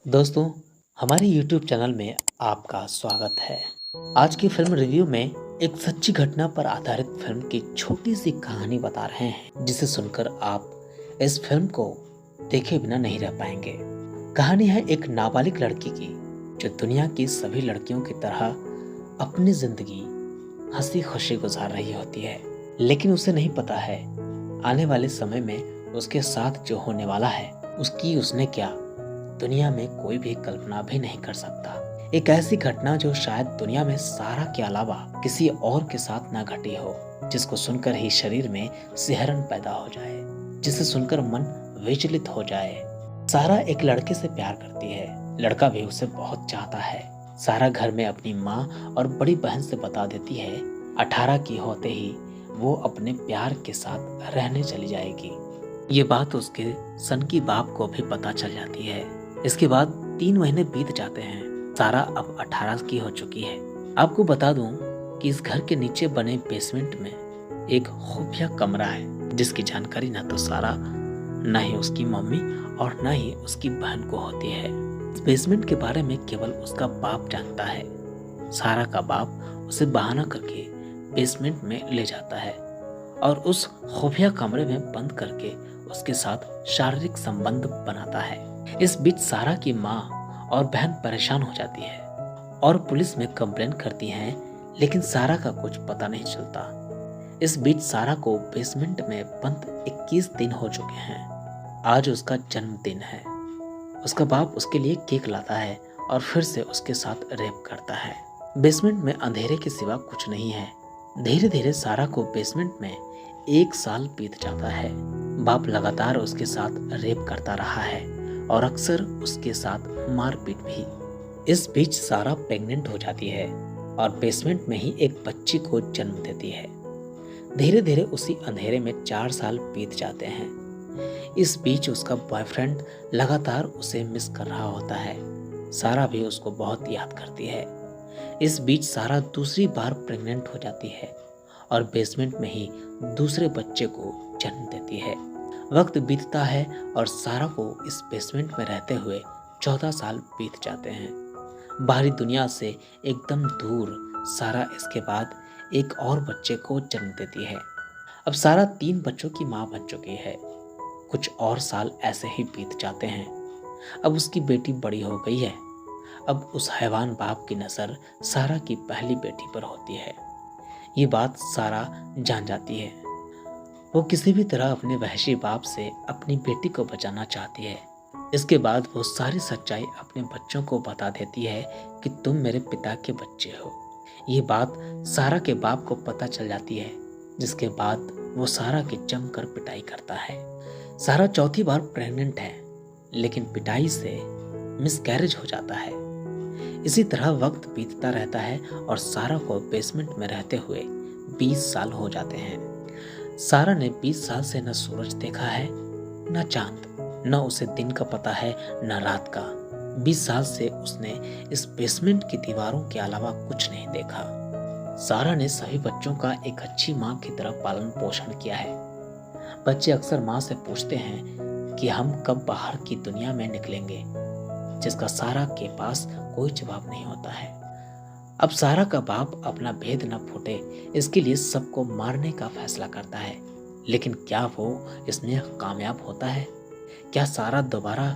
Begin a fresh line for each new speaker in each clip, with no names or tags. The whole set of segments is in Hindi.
दोस्तों, हमारे YouTube चैनल में आपका स्वागत है। आज की फिल्म रिव्यू में एक सच्ची घटना पर आधारित फिल्म की छोटी सी कहानी बता रहे हैं, जिसे सुनकर आप इस फिल्म को देखे बिना नहीं रह पाएंगे। कहानी है एक नाबालिग लड़की की, जो दुनिया की सभी लड़कियों की तरह अपनी जिंदगी हंसी खुशी गुजार रही होती है, लेकिन उसे नहीं पता है आने वाले समय में उसके साथ जो होने वाला है उसने क्या दुनिया में कोई भी कल्पना भी नहीं कर सकता। एक ऐसी घटना जो शायद दुनिया में सारा के अलावा किसी और के साथ ना घटी हो, जिसको सुनकर ही शरीर में सिहरन पैदा हो जाए, जिसे सुनकर मन विचलित हो जाए। सारा एक लड़के से प्यार करती है, लड़का भी उसे बहुत चाहता है। सारा घर में अपनी माँ और बड़ी बहन से बता देती है 18 की होते ही वो अपने प्यार के साथ रहने चली जाएगी। ये बात उसके सनकी बाप को भी पता चल जाती है। इसके बाद 3 महीने बीत जाते हैं। सारा अब 18 की हो चुकी है। आपको बता दूं कि इस घर के नीचे बने बेसमेंट में एक खुफिया कमरा है, जिसकी जानकारी ना तो सारा, ना ही उसकी मम्मी और ना ही उसकी बहन को होती है। इस बेसमेंट के बारे में केवल उसका बाप जानता है। सारा का बाप उसे बहाना करके बेसमेंट में ले जाता है और उस खुफिया कमरे में बंद करके उसके साथ शारीरिक संबंध बनाता है। इस बीच सारा की माँ और बहन परेशान हो जाती है और पुलिस में कंप्लेन करती हैं, लेकिन सारा का कुछ पता नहीं चलता। इस बीच सारा को बेसमेंट में बंद 21 दिन हो चुके हैं। आज उसका जन्मदिन है। उसका बाप उसके लिए केक लाता है और फिर से उसके साथ रेप करता है। बेसमेंट में अंधेरे के सिवा कुछ नहीं है। धीरे धीरे सारा को बेसमेंट में 1 साल बीत जाता है। बाप लगातार उसके साथ रेप करता रहा है और अक्सर उसके साथ मारपीट भी। इस बीच सारा प्रेग्नेंट हो जाती है और बेसमेंट में ही एक बच्ची को जन्म देती है। धीरे धीरे उसी अंधेरे में 4 साल बीत जाते हैं। इस बीच उसका बॉयफ्रेंड लगातार उसे मिस कर रहा होता है। सारा भी उसको बहुत याद करती है। इस बीच सारा दूसरी बार प्रेग्नेंट हो जाती है और बेसमेंट में ही दूसरे बच्चे को जन्म देती है। वक्त बीतता है और सारा को इस बेसमेंट में रहते हुए 14 साल बीत जाते हैं। बाहरी दुनिया से एकदम दूर सारा इसके बाद एक और बच्चे को जन्म देती है। अब सारा 3 बच्चों की माँ बन चुकी है। कुछ और साल ऐसे ही बीत जाते हैं। अब उसकी बेटी बड़ी हो गई है। अब उस हैवान बाप की नज़र सारा की पहली बेटी पर होती है। ये बात सारा जान जाती है। वो किसी भी तरह अपने वहशी बाप से अपनी बेटी को बचाना चाहती है। इसके बाद वो सारी सच्चाई अपने बच्चों को बता देती है कि तुम मेरे पिता के बच्चे हो। ये बात सारा के बाप को पता चल जाती है, जिसके बाद वो सारा की जमकर पिटाई करता है। सारा चौथी बार प्रेग्नेंट है, लेकिन पिटाई से मिसकैरेज हो जाता है। इसी तरह वक्त बीतता रहता है और सारा को बेसमेंट में रहते हुए 20 साल हो जाते हैं। सारा ने 20 साल से न सूरज देखा है, न चांद, न उसे दिन का पता है न रात का। 20 साल से उसने इस बेसमेंट की दीवारों के अलावा कुछ नहीं देखा। सारा ने सभी बच्चों का एक अच्छी माँ की तरह पालन पोषण किया है। बच्चे अक्सर माँ से पूछते हैं कि हम कब बाहर की दुनिया में निकलेंगे, जिसका सारा के पास कोई जवाब नहीं होता है। अब सारा का बाप अपना भेद न फूटे, इसके लिए सबको मारने का फैसला करता है। लेकिन क्या वो इसमें कामयाब होता है? क्या सारा दोबारा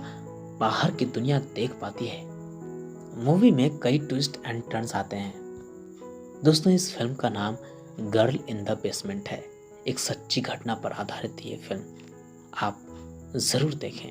बाहर की दुनिया देख पाती है? मूवी में कई ट्विस्ट एंड टर्न्स आते हैं। दोस्तों, इस फिल्म का नाम गर्ल इन द बेसमेंट है। एक सच्ची घटना पर आधारित ये फिल्म आप जरूर देखें।